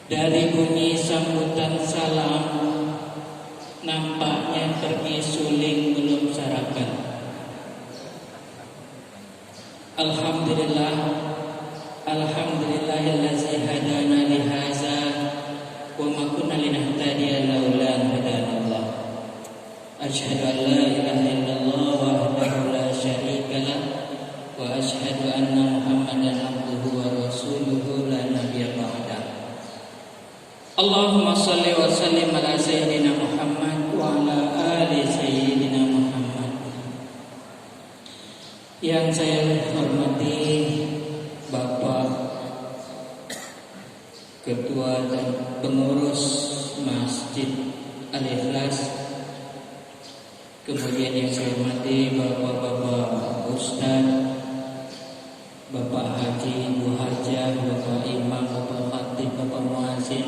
Dari bunyi sambutan salam, nampaknya pergi suling belum sarapan. Alhamdulillah, alhamdulillahillazi hadana li hadza wa ma kunna linahtadiya laula an hadanallah. Asyhadu an la ilaha illallah wahdahu la syarika lah wa asyhadu anna Muhammadan abduhu wa rasuluhu la nabiyya ba'da. Allahumma salli wa sallim ala sayyidina Muhammad wa ala ali sayyidina Muhammad. Yang saya hormati Bapak Ketua dan Pengurus Masjid Al-Ikhlas, kemudian yang saya hormati Bapak-bapak Ustaz, Bapak Haji, Bu Hajah, Bapak Imam, Bapak Khatib, Bapak Muazzin,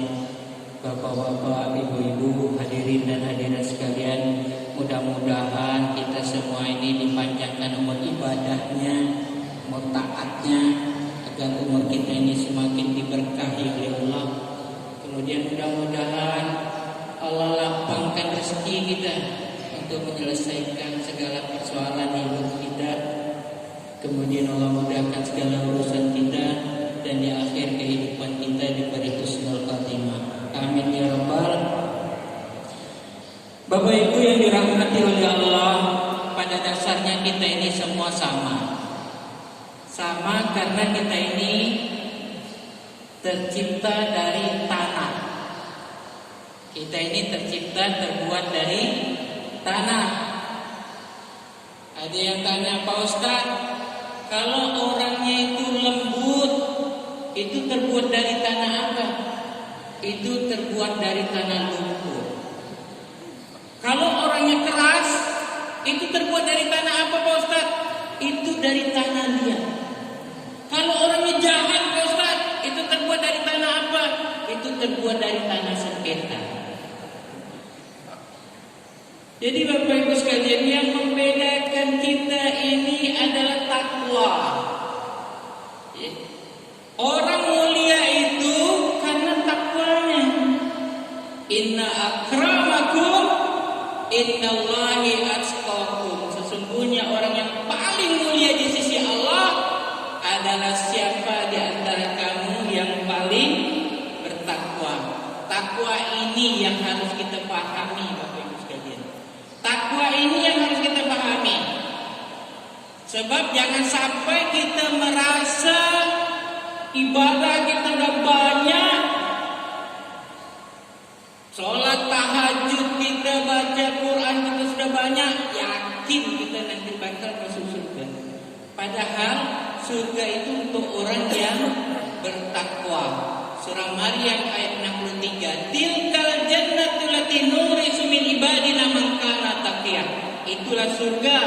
Bapak-bapak, ibu-ibu, hadirin dan hadirat sekalian, mudah-mudahan kita semua ini dipanjangkan umur ibadahnya, umur taatnya, agar umur kita ini semakin diberkahi oleh Allah. Kemudian mudah-mudahan Allah lapangkan rezeki kita untuk menyelesaikan segala persoalan hidup kita. Kemudian Allah mudahkan segala urusan kita, dan di akhir kehidupan kita diberi husnul khatimah. Amin ya rabbal. Bapak Ibu yang dirahmati oleh Allah, pada dasarnya kita ini semua sama. Sama karena kita ini tercipta dari tanah. Kita ini tercipta terbuat dari tanah. Ada yang tanya, Pak Ustaz, kalau orangnya itu lembut, itu terbuat dari tanah apa? Itu terbuat dari tanah lumpur. Kalau orangnya keras, itu terbuat dari tanah apa, Pak Ustaz? Itu dari tanah liat. Kalau orangnya jahat, Pak Ustaz, itu terbuat dari tanah apa? Itu terbuat dari tanah sengketa. Jadi Bapak Ibu sekalian, yang membedakan kita ini adalah takwa. Orang mulia itu karena takwanya. Inna akramakum innallahi atqakum. Sesungguhnya orang yang paling mulia di sisi Allah adalah siapa di antara kamu yang paling bertakwa. Takwa ini yang harus kita pahami, Bapak Ibu sekalian. Takwa ini yang harus kita pahami. Sebab jangan sampai kita merasa ibadah kita udah banyak, sholat tahajud kita, baca Quran kita sudah banyak, yakin kita nanti bakal masuk surga. Padahal surga itu untuk orang yang bertakwa. Surah Maryam ayat 63, tilkal jannatul lati nurisu min ibadina man kana taqiyah. Itulah surga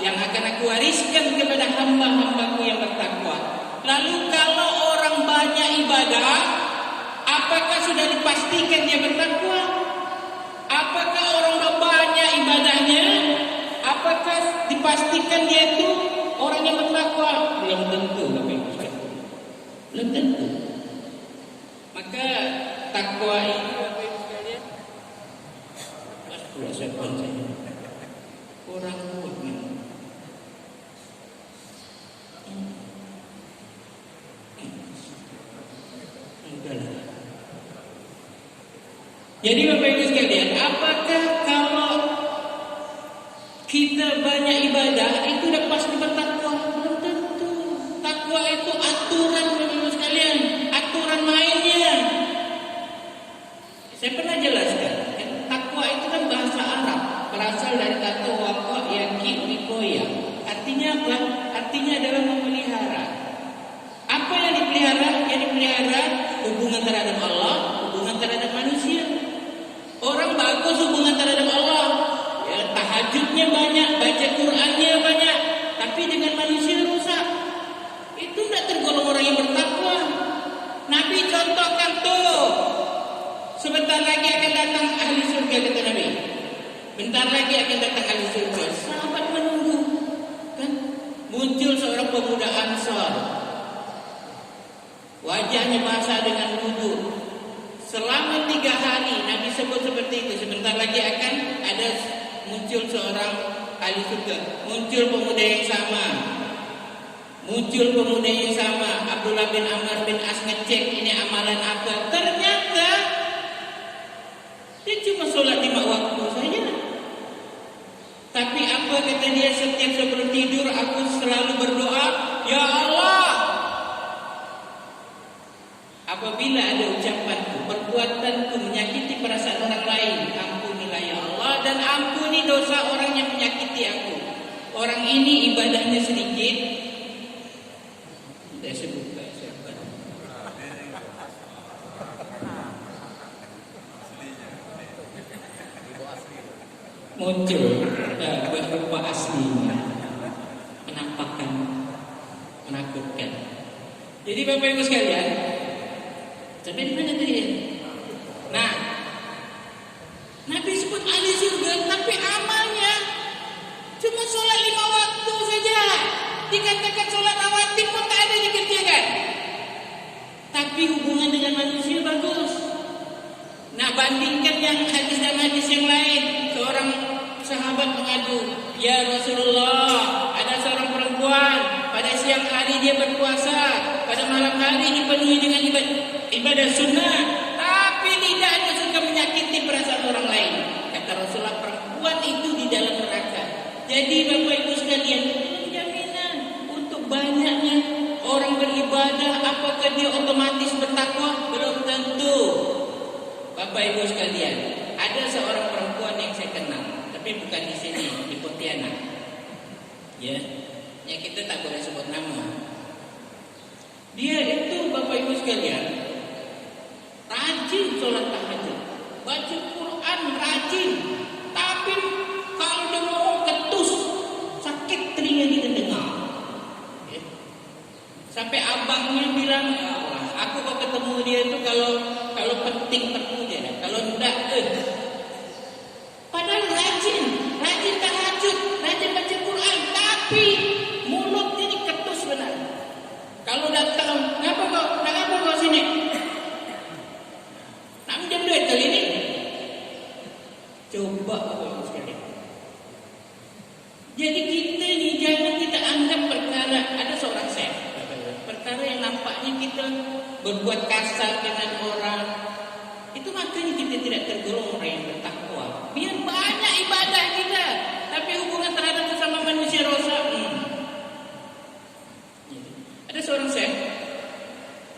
yang akan aku wariskan kepada hamba-hambaku yang bertakwa. Lalu kalau orang banyak ibadah, apakah sudah dipastikan dia bertakwa? Apakah orang banyak ibadahnya, apakah dipastikan dia itu orang yang bertakwa? Belum tentu, belum tentu. Maka takwa ini, Bapak Ibu sekalian, orang mukmin. Jadi Bapak Ibu sekalian, apakah kalau kita banyak ibadah itu udah pasti bertakwa? Belum tentu. Takwa itu aturan, Bapak Ibu sekalian, aturan mainnya. Saya pernah jelaskan, takwa itu kan bahasa Arab, berasal dari kata waqa yakin wikoya. Artinya apa? Artinya adalah memelihara. Apa yang dipelihara? Yang dipelihara hubungan terhadap Allah, hubungan terhadap manusia. Orang bagus hubungan terhadap Allah, ya, tahajudnya banyak, baca Qurannya banyak, tapi dengan manusia rusak. Itu tidak tergolong orang yang bertakwa. Nabi contohkan tuh, sebentar lagi akan datang ahli surga, kata Nabi. Bentar lagi akan datang ahli surga. Sahabat menunggu, kan? Muncul seorang pemuda Ansar, wajahnya basah dengan wudu. 3 hari Nabi sebut seperti itu. Sebentar lagi akan ada muncul seorang ahli surga, muncul pemuda yang sama, Abdullah bin Amr bin As ngecek ini amalan apa, ternyata dia cuma sholat 5 waktu saja. Tapi apa kata dia, setiap sebelum tidur aku selalu berdoa, ya Allah, apabila ada ucapanku, perbuatanku menyakiti perasaan orang lain, ampunilah ya Allah, dan ampuni dosa orang yang menyakiti aku. Orang ini ibadahnya sedikit, saya sebut siapa, muncul berupa aslinya, menampakkan menakutkan. Jadi Bapak Ibu sekalian, sampai di mana tadi? Nah, Nabi sebut ahli surga, tapi amalnya cuma sholat 5 waktu saja. Dikatakan sholat rawatib pun tak ada dikerjakan. Tapi hubungan dengan manusia bagus. Nah, bandingkan yang hadis dan hadis yang lain. Seorang sahabat mengadu, ya Rasulullah, ada seorang perempuan pada siang hari dia berpuasa, pada malam hari dipenuhi dengan ibadah sunnah, tapi lidahnya suka menyakiti perasaan orang lain. Kata Rasulullah, perempuan itu di dalam neraka. Jadi Bapak Ibu sekalian, belum jaminan untuk banyaknya orang beribadah, apakah dia otomatis bertakwa? Belum tentu. Bapak Ibu sekalian, ada seorang perempuan yang saya kenal, tapi bukan di sini, di Pontianak. Ya, yang kita tak boleh sebut nama. Dia itu Bapak Ibu sekalian rajin sholat tahajud, baca Quran rajin, tapi kalau dia ngomong ketus, sakit telinga kita dengar. Ya. Sampai abangnya bilang, ya Allah, aku kok ketemu dia itu kalau penting je, kalau enggak Padahal rajin tahajud, rajin baca Quran, tapi mulutnya diketus benar. Kalau datang, kenapa kau sini? Nak minjam duit kali ini? Coba Bapak sekalian. Jadi kita ni jangan kita anggap perkara, ada seorang perkara yang nampaknya kita berbuat kasar dengan orang, itu makanya kita tidak tergolong orang yang bertakwa. Biar banyak ibadah kita, tapi hubungan terhadap sesama manusia rosak. Ada seorang syekh,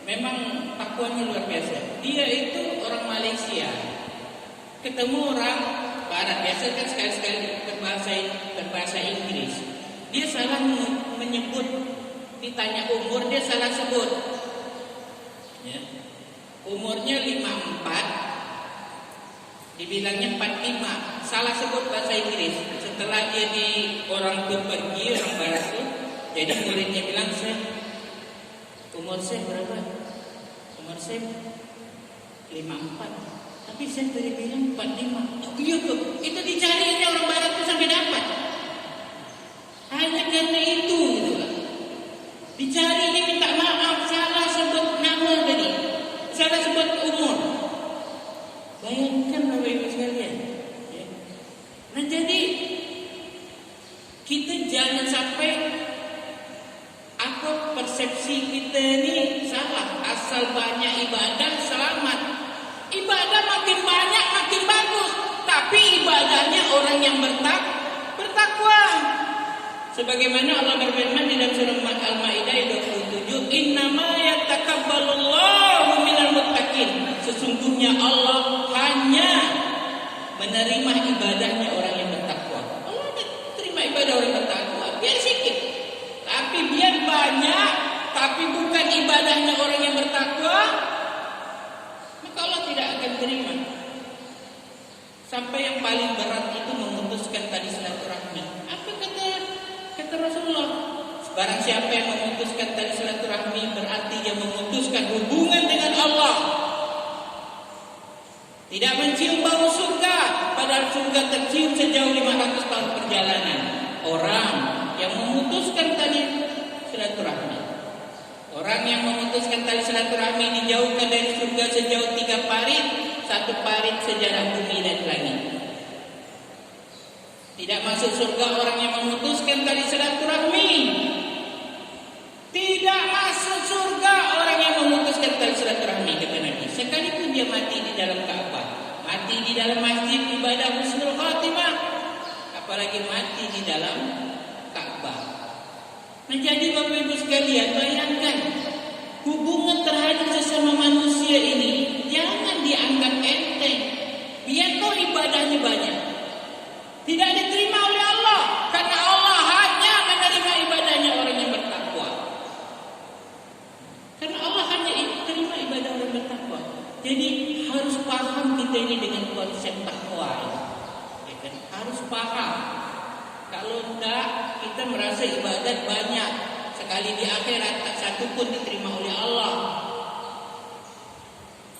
memang takwanya luar biasa. Dia itu orang Malaysia, ketemu orang Barat, biasa kan sekali-sekali berbahasa Inggris. Dia salah menyebut, ditanya umur, dia salah sebut. Ya. Umurnya 54, dibilangnya 45, salah sebut bahasa Inggris. Setelah dia orang itu pergi, orang Barat itu, jadi muridnya bilang, umur saya berapa? Umur saya 54. Tapi saya tadi bilang 45. Oh iya kok, itu dicari orang Barat itu sampai dapat. Hanya karena itu gitu lah. Dicari, dia minta maaf, salah sebut nama tadi, salah sebut umur. Bayangkan Bapak Ibu sekalian. Ya. Nah jadi kita jangan sampai persepsi kita ini salah. Asal banyak ibadah selamat. Ibadah makin banyak makin bagus, tapi ibadahnya orang yang bertakwa. Sebagaimana Allah berfirman di dalam surah Al-Maidah ayat 27, "Innama yatakabbalullahu minal muttaqin." Sesungguhnya Allah hanya menerima ibadahnya orang yang bertakwa. Allah terima ibadah orang bertakwa, biar sedikit. Tapi biar banyak, tapi bukan ibadahnya orang yang bertakwa, maka Allah tidak akan terima. Sampai yang paling berat itu memutuskan tali silaturahmi. Apa kata Rasulullah? Barang siapa yang memutuskan tali silaturahmi, berarti dia memutuskan hubungan dengan Allah. Tidak mencium bau surga, padahal surga tercium sejauh 500 tahun perjalanan. Orang yang memutuskan tali silaturahmi, orang yang memutuskan tali silaturahmi dijauhkan dari surga sejauh 3 parit, satu parit sejarah bumi dan langit. Tidak masuk surga orang yang memutuskan tali silaturahmi. Tidak masuk surga orang yang memutuskan tali silaturahmi, kata Nabi. Sekalipun dia mati di dalam Ka'bah, mati di dalam masjid ibadah husnul khatimah, apalagi mati di dalam Ka'bah. Nah, jadi Bapak Ibu sekalian, bayangkan hubungan terhadap sesama manusia ini jangan dianggap enteng. Biar kau ibadahnya banyak, tidak diterima oleh Allah, karena Allah hanya menerima ibadahnya orang yang bertakwa. Karena Allah hanya terima ibadah orang bertakwa. Jadi harus paham kita ini dengan konsep takwa, ya kan? Harus paham. Kalau tidak, kita merasa ibadat banyak, sekali di akhirat tak satu pun diterima oleh Allah.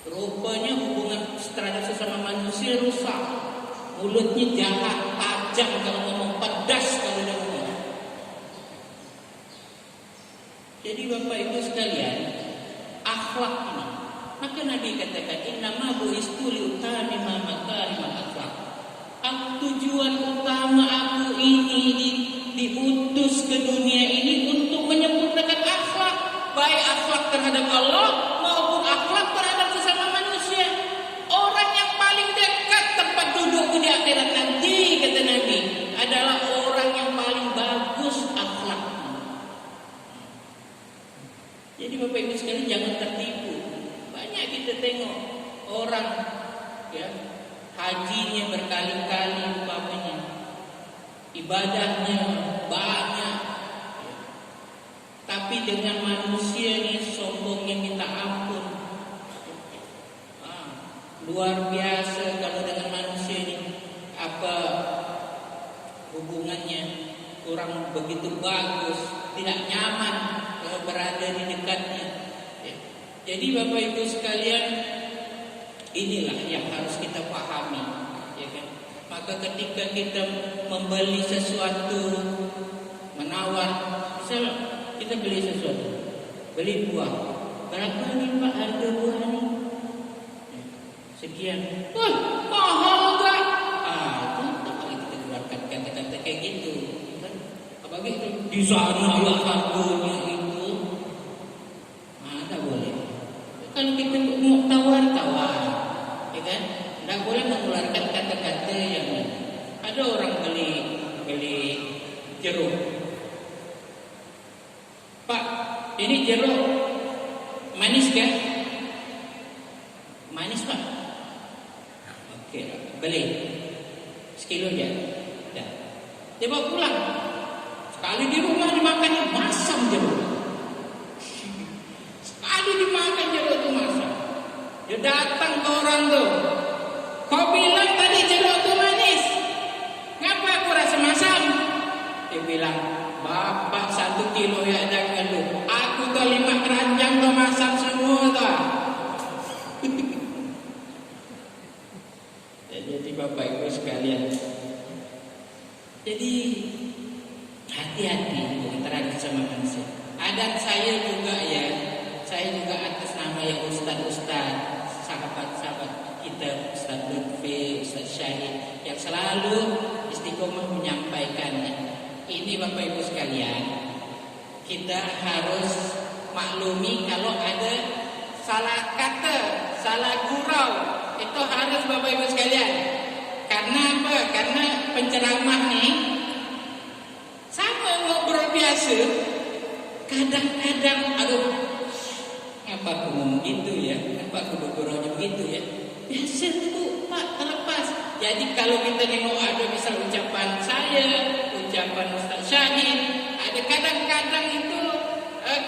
Rupanya hubungan terhadap sesama manusia rusak. Mulutnya jahat, tajam kalau ngomong, pedas kalau dia ngomong. Jadi Bapak Ibu sekalian, akhlak ini, maka Nabi katakan, innama bu'istu liutamima makarimal akhlak. Tujuan utama aku ini diutus ke dunia ini untuk menyempurnakan akhlak, baik akhlak terhadap Allah maupun akhlak terhadap sesama manusia. Orang yang paling dekat tempat duduk di akhirat nanti, kata Nabi, adalah orang yang paling bagus akhlaknya. Jadi Bapak Ibu sekalian, jangan tertipu. Banyak kita tengok orang, ya, hajinya berkali-kali umpamanya, ibadahnya banyak, ya, tapi dengan manusia ini sombongnya minta ampun. Luar biasa kalau dengan manusia ini apa hubungannya, kurang begitu bagus, tidak nyaman kalau berada di dekatnya, ya. Jadi Bapak Ibu sekalian, inilah yang harus kita pahami, ya kan? Maka ketika kita membeli sesuatu, menawar, misal kita beli sesuatu, beli buah, berapa nih Pak harga buah ini? Sekian. Wah, mahal enggak? Itu tak boleh kita keluarkan kata-kata kayak gitu, kan? Apalagi itu di sana ya harganya itu, tak boleh. Kalau kita mau tawar-tawar, ya kan? Tidak boleh mengeluarkan kata-kata yang ada orang beli jeruk. Pak, ini jeruk manis kan? Manis Pak. Oke, beli sekilo aja. Dah. Dia bawa pulang. Sekali di rumah dimakan masam jeruk. Sekali dimakan jeruk itu masam. Dia datang ke orang tuh. Kau bilang tadi jeruk itu manis. Ngapa aku rasa masam? Dia bilang, Bapak 1 kilo ya ada ngeluh. Aku tuh 5 keranjang tuh masam semua tuh. Jadi Bapak Ibu sekalian, jadi hati-hati terhadap sama manusia. Adat saya juga ya, saya juga atas nama ya ustaz-ustaz, sahabat-sahabat kita, Ustaz Lutfi, Ustaz Syahid, yang selalu istiqomah menyampaikannya. Ini Bapak Ibu sekalian, kita harus maklumi kalau ada salah kata, salah gurau, itu harus Bapak Ibu sekalian. Karena apa? Karena penceramah nih sama ngobrol biasa, kadang-kadang aduh, apa aku ngomong gitu ya, apa aku berguraunya begitu ya, biasa tuh Pak, terlepas. Jadi kalau kita nengok ada misal ucapan saya, ucapan Ustaz Syahid, ada kadang-kadang itu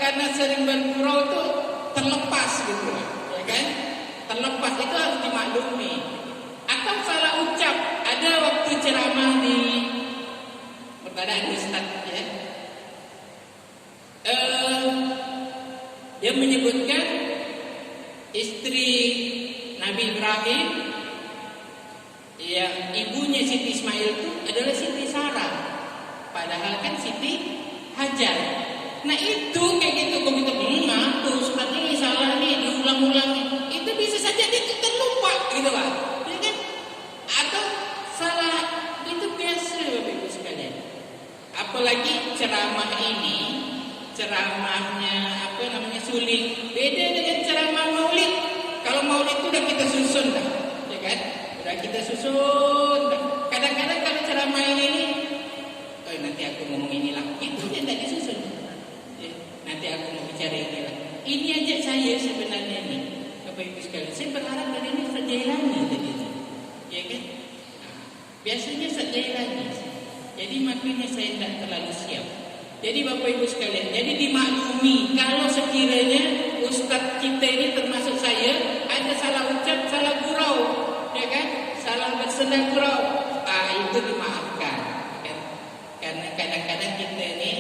karena sering bergurau tuh terlepas gitu, ya kan? Terlepas, itu harus dimaklumi. Atau salah ucap, ada waktu ceramah di pertanyaan Ustaz ya, dia menyebutkan istri Nabi Ibrahim, ya ibunya Siti Ismail itu adalah Siti Sarah, padahal kan Siti Hajar. Nah itu kayak gitu, kok gitu, Ustaz ini salah nih, diulang-ulang nih. Itu bisa saja dia terlupa gitu Pak. ceramahnya suling. Beda dengan ceramah maulid. Kalau maulid itu udah kita susun dah, ya kan? Udah kita susun dah. Kadang-kadang kalau ceramah ini nanti aku ngomong inilah, itu dia tak disusun. Ya, nanti aku mau bicara inilah. Ini aja saya sebenarnya nih, Bapak Ibu sekalian. Saya berharap dari ini sejailani tadi, ya kan? Nah, biasanya sejailani. Jadi makanya saya tidak terlalu siap. Jadi Bapak Ibu sekalian, jadi dimaklumi kalau sekiranya Ustadz kita ini termasuk saya ada salah ucap, salah gurau, ya kan? Salah bersenda gurau, itu dimaafkan. Kan? Karena kadang-kadang kita ini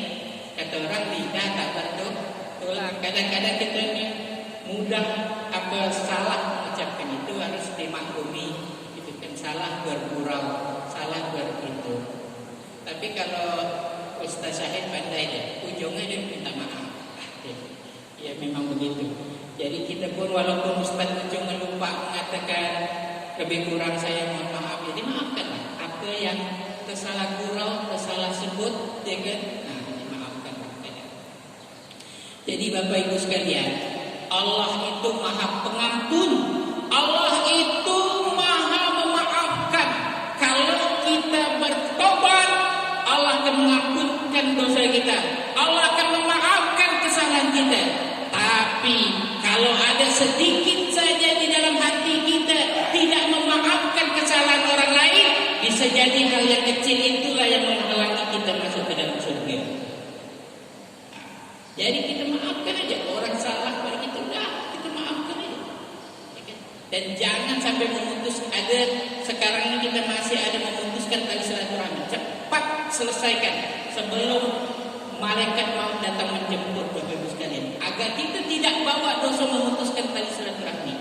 kata orang lidah tak bertulang. Kadang-kadang kita ini mudah salah mengucapkan itu, harus dimaklumi. Itu kan salah bergurau, salah begitu. Tapi kalau Ustaz Syahid pandai deh, ujungnya dia minta maaf. Ya memang begitu. Jadi kita pun walaupun Ustaz ujungnya lupa mengatakan lebih kurang saya mohon maaf, jadi maafkanlah apa yang tersalah gurau, tersalah sebut, ya kan? Nah, dimaafkanlah. Jadi Bapak Ibu sekalian, Allah itu Maha Pengampun. Allah itu Maha Memaafkan. Kalau kita bertobat, Allah akan mengampunkan dosa kita. Allah akan memaafkan kesalahan kita. Tapi kalau ada sedikit saja di dalam hati kita tidak memaafkan kesalahan orang lain, bisa jadi hal yang kecil itulah yang menghalangi kita masuk ke dalam surga. Jadi kita maafkan aja orang salah pada kita, udah kita maafkan aja. Dan jangan sampai memutus. Ada sekarang ini kita masih ada memutuskan tali silaturahmi. Cepat selesaikan sebelum malaikat maut datang menjemput, Bapak Ibu sekalian, agar kita tidak bawa dosa memutuskan tali silaturahmi,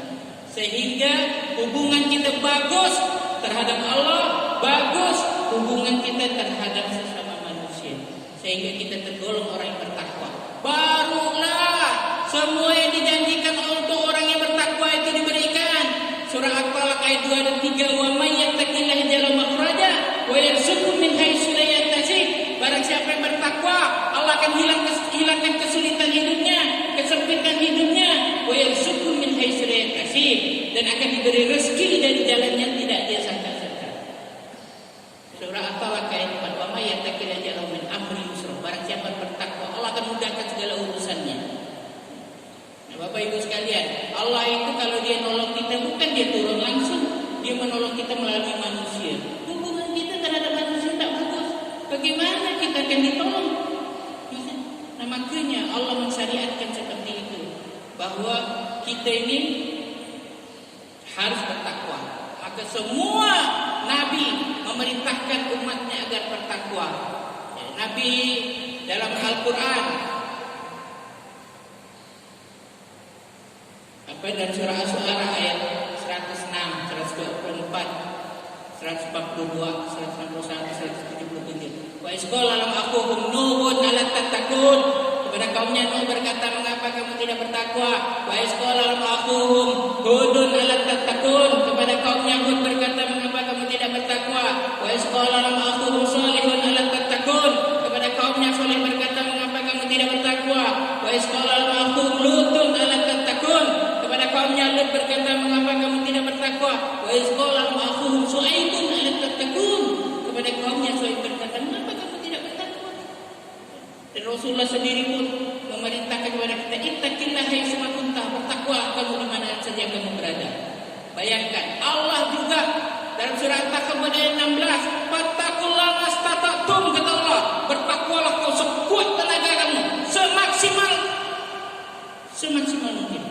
sehingga hubungan kita bagus terhadap Allah, bagus hubungan kita terhadap sesama manusia, sehingga kita tergolong orang yang bertakwa. Barulah semua yang dijanjikan untuk orang yang bertakwa itu diberikan. Surah At-Talaq ayat 2 dan 3, wa may yattaqillaha yaj'al makhraja wa yarzuqhu min haitsu la yahtasib. Barang siapa yang bertakwa, Allah akan hilangkan kesulitan hidupnya, kesempitan hidupnya, wa yarzuqhu min haitsu la yahtasib, dan akan diberi rezeki dari jalan yang tidak dia sangka-sangka. Surah At-Talaq ayat 4, wa may yattaqillaha yaj'al min amri yusra. Barang siapa bertakwa, Allah akan mudahkan segala urusannya. Bapak Ibu sekalian, Allah itu kalau dia nolong kita bukan dia turun langsung, dia menolong kita melalui manusia. Hubungan kita terhadap manusia tak bagus, bagaimana kita akan ditolong? Nah makanya Allah mensyariatkan seperti itu, bahwa kita ini harus bertakwa. Maka semua Nabi memerintahkan umatnya agar bertakwa. Nabi dalam Al-Quran, dan surah Asy-Syu'ara ayat 106, 124, 142, 161, 177. Wa isqala lam aquhum nuhun ala tattaqun. Kepada kaumnya Nuh berkata, mengapa kamu tidak bertakwa? Wa isqala lam aquhum hudun ala tattaqun. Kepada kaumnya Hud berkata, mengapa kamu tidak bertakwa? Wa isqala lam aquhum Shalihun ala tattaqun. Kepada kaumnya Saleh berkata, mengapa kamu tidak bertakwa? Wa isqala lam aquhum Lutun ala tattaqun. Kepada kaumnya Lut berkata, mengapa kamu tidak bertakwa? Wa isqala akhuhum Syu'aibun ala tattaqun. Kepada kaumnya Syu'aib berkata, mengapa kamu tidak bertakwa? Dan Rasulullah sendiri pun memerintahkan kepada kita, ittaqillaha haitsu ma kunta, bertakwa kamu di mana saja kamu berada. Bayangkan, Allah juga dalam surah At-Takabur ayat 16, fattaqullaha mastata'tum, kata Allah, bertakwalah kau sekuat tenaga kamu, semaksimal mungkin.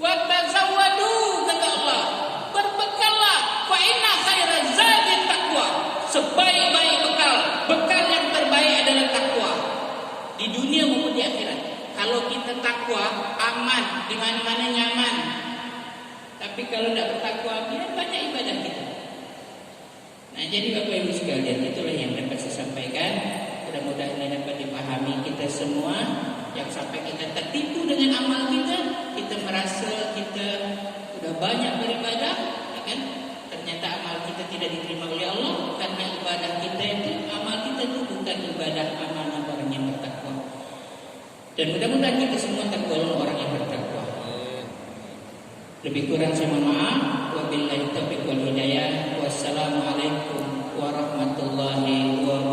Wa tazawwadu, kata Allah, berbekallah, fa inna khairaz zadi taqwa. Sebaik-baik bekal yang terbaik adalah takwa di dunia maupun di akhirat. Kalau kita takwa, aman, di mana-mana nyaman. Tapi kalau tidak bertakwa, biar banyak ibadah kita. Nah, jadi Bapak Ibu sekalian, itulah yang dapat saya sampaikan. Mudah-mudahan ini dapat dipahami kita semua. Yang sampai kita tertipu dengan amal kita merasa kita sudah banyak beribadah, ya kan? Ternyata amal kita tidak diterima oleh Allah karena ibadah kita itu, amal kita itu bukan ibadah amal orang yang bertakwa. Mudah-mudahan kita semua tergolong orang yang bertakwa. Lebih kurang saya mohon maaf. Wabillahi taufiq wal hidayah. Wassalamualaikum warahmatullahi wabarakatuh.